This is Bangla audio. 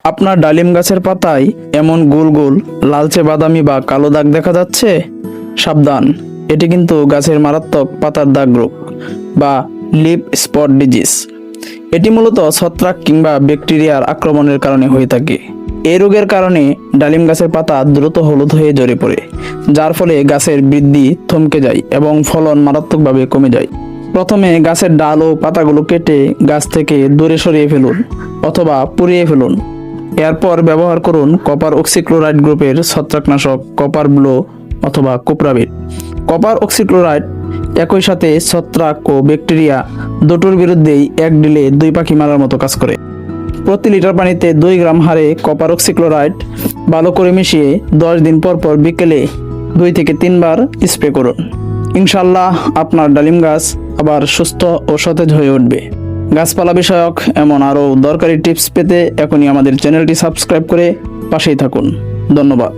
আপনার ডালিম গাছের পাতায় এমন গোল গোল লালচে বাদামি বা কালো দাগ দেখা যাচ্ছে, সাবধান, এটি কিন্তু গাছের মারাত্মক পাতার দাগ রোগ বা লিফ স্পট ডিজিজ। এটি মূলত ছত্রাক কিংবা ব্যাকটেরিয়ার আক্রমণের কারণে হয়ে থাকে। এই রোগের কারণে ডালিম গাছের পাতা দ্রুত হলুদ হয়ে ঝরে পড়ে, যার ফলে গাছের বৃদ্ধি থমকে যায় এবং ফলন মারাত্মকভাবে কমে যায়। প্রথমে গাছের ডাল ও পাতাগুলো কেটে গাছ থেকে দূরে সরিয়ে ফেলুন অথবা পুড়িয়ে ফেলুন। এরপর ব্যবহার করুন কপার অক্সিক্লোরাইড গ্রুপের ছত্রাকনাশক কপার ব্লো অথবা কোপরাবিট। কপার অক্সিক্লোরাইড একই সাথে ছত্রাক ও ব্যাকটেরিয়া দুটোর বিরুদ্ধেই এক ঢিলে দুই পাখি মারার মতো কাজ করে। প্রতি লিটার পানিতে 2 গ্রাম হারে কপার অক্সিক্লোরাইড ভালো করে মিশিয়ে 10 দিন পর পর বিকেলে 2 থেকে 3 বার স্প্রে করুন। ইনশাল্লাহ আপনার ডালিম গাছ আবার সুস্থ ও সতেজ হয়ে উঠবে। গাছপালা বিষয়ক এমন আরও দরকারি টিপস পেতে এখনই আমাদের চ্যানেলটি সাবস্ক্রাইব করে পাশেই থাকুন। ধন্যবাদ।